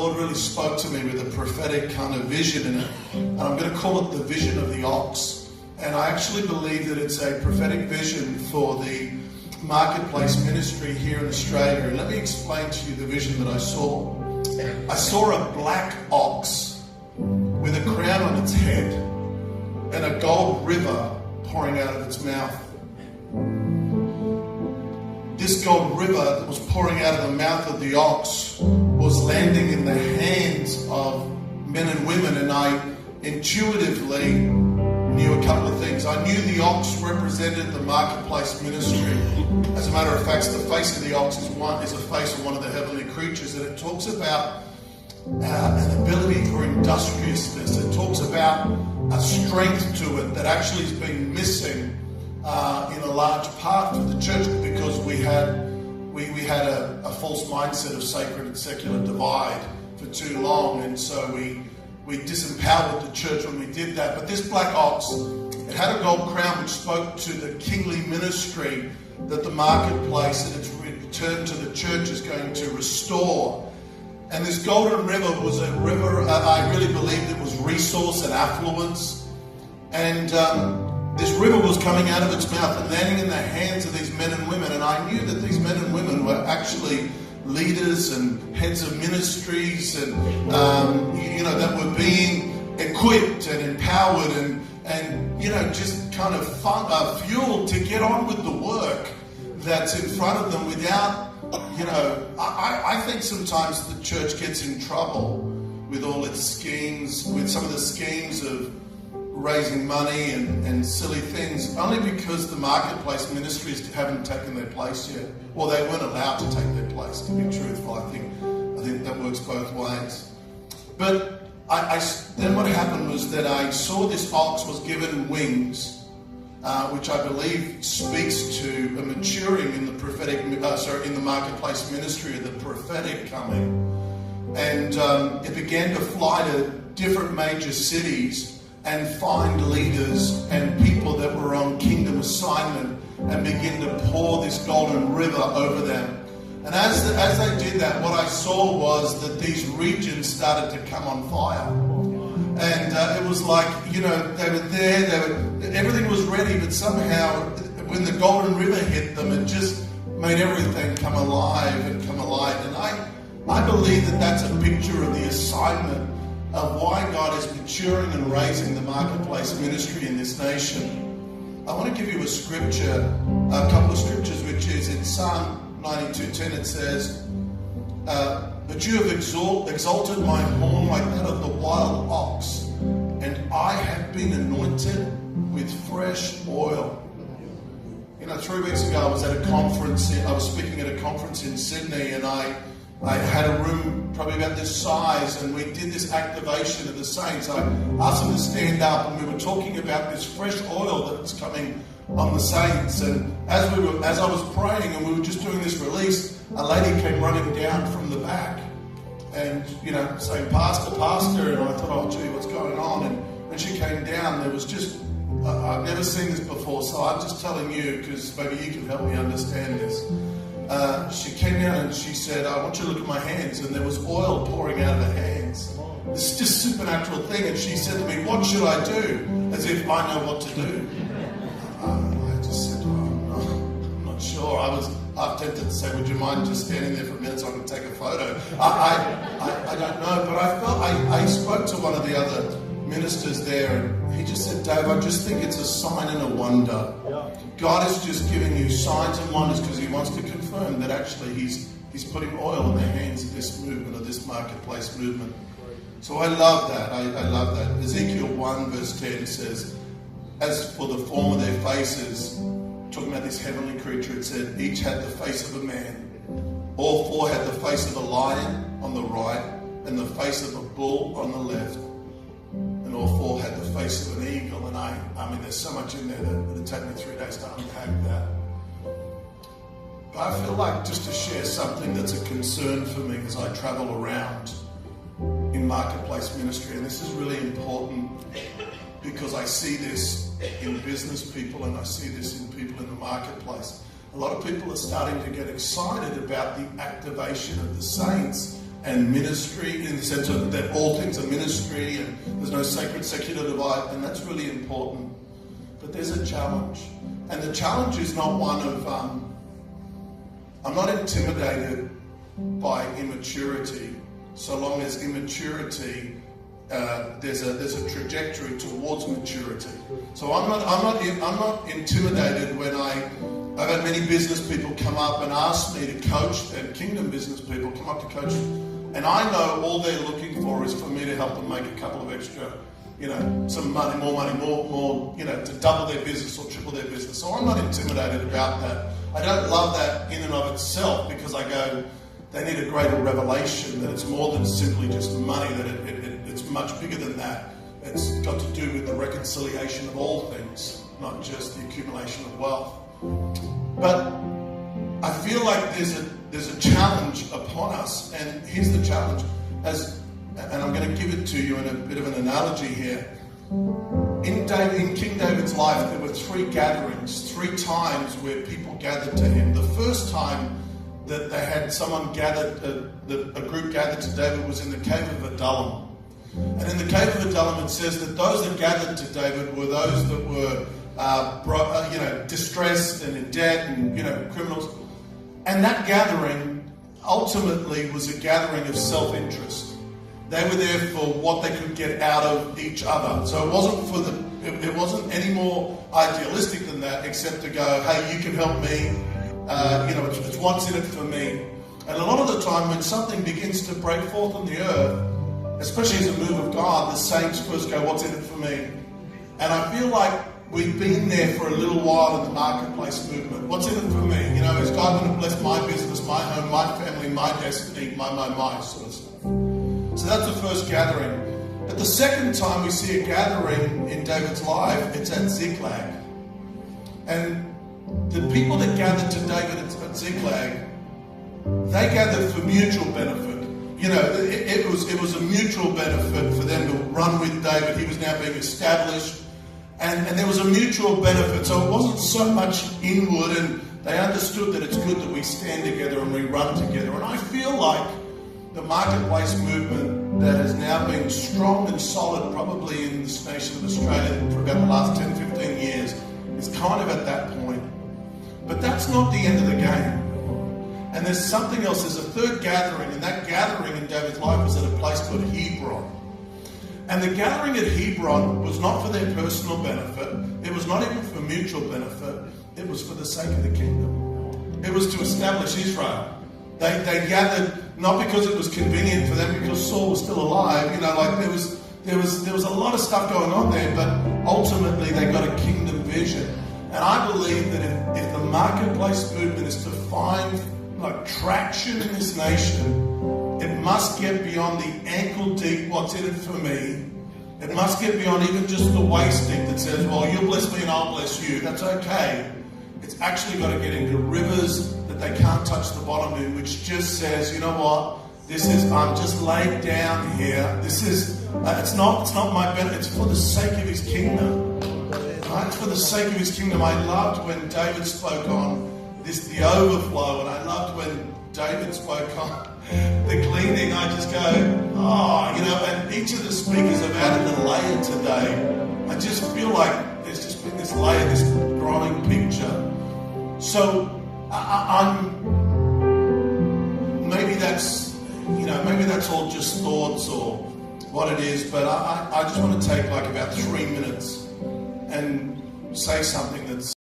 Lord really spoke to me with a prophetic kind of vision in it. And I'm going to call it the vision of the ox. And I actually believe that it's a prophetic vision for the marketplace ministry here in Australia. And let me explain to you the vision that I saw. I saw a black ox with a crown on its head and a gold river pouring out of its mouth. This gold river that was pouring out of the mouth of the ox was landing in the hands of men and women, and I intuitively knew a couple of things. I knew the ox represented the marketplace ministry. As a matter of fact, the face of the ox is a face of one of the heavenly creatures, and it talks about an ability for industriousness. It talks about a strength to it that actually has been missing in a large part for the church, because we had a false mindset of sacred and secular divide for too long, and so we disempowered the church when we did that. But this black ox, it had a gold crown which spoke to the kingly ministry that the marketplace and its return to the church is going to restore. And this golden river was a river, I really believed it was resource and affluence. And this river was coming out of its mouth and landing in the hands of these men and women. And I knew that these men and women were actually leaders and heads of ministries, and that were being equipped and empowered and just kind of fueled to get on with the work that's in front of them without, I think sometimes the church gets in trouble with all its schemes, with some of the schemes of raising money and silly things, only because the marketplace ministries haven't taken their place yet. Well, they weren't allowed to take their place, to be truthful. I think that works both ways. But then what happened was that I saw this ox was given wings, which I believe speaks to a maturing in the prophetic, in the marketplace ministry, of the prophetic coming. And it began to fly to different major cities and find leaders and people that were on kingdom assignment and begin to pour this golden river over them. And as they did that, what I saw was that these regions started to come on fire. And it was like, they were there, everything was ready, but somehow when the golden river hit them, it just made everything come alive. And I believe that that's a picture of the assignment of why God is maturing and raising the marketplace ministry in this nation. I want to give you a couple of scriptures, which is in Psalm 92:10. It says, "But you have exalted my horn like that of the wild ox, and I have been anointed with fresh oil." 3 weeks ago I was at a conference. I was speaking at a conference in Sydney, and I had a room probably about this size, and we did this activation of the saints. I asked them to stand up, and we were talking about this fresh oil that's coming on the saints. And as I was praying and we were just doing this release, a lady came running down from the back and, saying, Pastor, and I thought, oh gee, what's going on? And when she came down, there was just, I've never seen this before, so I'm just telling you because maybe you can help me understand this. She came down and she said, I want you to look at my hands, and there was oil pouring out of her hands. This is just a supernatural thing. And she said to me, what should I do? As if I know what to do. I just said, I'm not sure. I was tempted to say, would you mind just standing there for a minute so I can take a photo? I don't know, but I spoke to one of the other ministers there, and he just said, Dave, I just think it's a sign and a wonder. God is just giving you signs and wonders because he wants to confirm that actually he's putting oil in the hands of this movement, of this marketplace movement. So I love that. I love that. Ezekiel 1 verse 10 says, as for the form of their faces, talking about this heavenly creature, it said, each had the face of a man. All four had the face of a lion on the right and the face of a bull on the left. And all four had the face of an eagle. And I mean, there's so much in there that it'd take me 3 days to unpack that. But I feel like just to share something that's a concern for me as I travel around in marketplace ministry. And this is really important because I see this in business people and I see this in people in the marketplace. A lot of people are starting to get excited about the activation of the saints and ministry, in the sense of that all things are ministry and there's no sacred secular divide, and that's really important. But there's a challenge. And the challenge is not one of, I'm not intimidated by immaturity, so long as immaturity, there's a trajectory towards maturity. So I'm not intimidated when I've had many business people come up and ask me to coach, and kingdom business people come up to coach, and I know all they're looking for is for me to help them make a couple of extra, some money, more, to double their business or triple their business. So I'm not intimidated about that. I don't love that in and of itself, because I go, they need a greater revelation that it's more than simply just money, that it's much bigger than that. It's got to do with the reconciliation of all things, not just the accumulation of wealth. But I feel like there's a challenge upon us, and here's the challenge. And I'm going to give it to you in a bit of an analogy here. In King David's life, there were 3 gatherings, 3 times where people gathered to him. The first time that they had someone gathered, a group gathered to David, was in the cave of Adullam. And in the cave of Adullam, it says that those that gathered to David were those that were distressed and in debt and criminals. And that gathering ultimately was a gathering of self-interest. They were there for what they could get out of each other. So it wasn't any more idealistic than that, except to go, hey, you can help me. It's what's in it for me. And a lot of the time when something begins to break forth on the earth, especially as a move of God, the saints first go, what's in it for me? And I feel like we've been there for a little while in the marketplace movement. What's in it for me? Is God going to bless my business, my home, my family, my destiny, my sort of stuff? So that's the first gathering. But the second time we see a gathering in David's life, it's at Ziklag. And the people that gathered to David at Ziklag, they gathered for mutual benefit. It was a mutual benefit for them to run with David. He was now being established. And there was a mutual benefit. So it wasn't so much inward, and they understood that it's good that we stand together and we run together. And I feel like the marketplace movement that has now been strong and solid probably in this nation of Australia for about the last 10, 15 years is kind of at that point. But that's not the end of the game. And there's something else. There's a third gathering, and that gathering in David's life was at a place called Hebron. And the gathering at Hebron was not for their personal benefit. It was not even for mutual benefit. It was for the sake of the kingdom. It was to establish Israel. They gathered not because it was convenient for them, because Saul was still alive. There was a lot of stuff going on there, but ultimately they got a kingdom vision. And I believe that if the marketplace movement is to find traction in this nation, it must get beyond the ankle deep what's in it for me. It must get beyond even just the waist deep that says, well, you bless me and I'll bless you. That's okay. It's actually got to get into rivers that they can't touch the bottom in, which just says, you know what? I'm just laid down here. It's not my benefit. It's for the sake of his kingdom. Right? It's for the sake of his kingdom. I loved when David spoke on the overflow, and I loved when David spoke on the gleaning. I just go, and each of the speakers have added a layer today. I just feel like there's just been this layer, this growing picture. So maybe that's all just thoughts or what it is, but I just want to take about 3 minutes and say something that's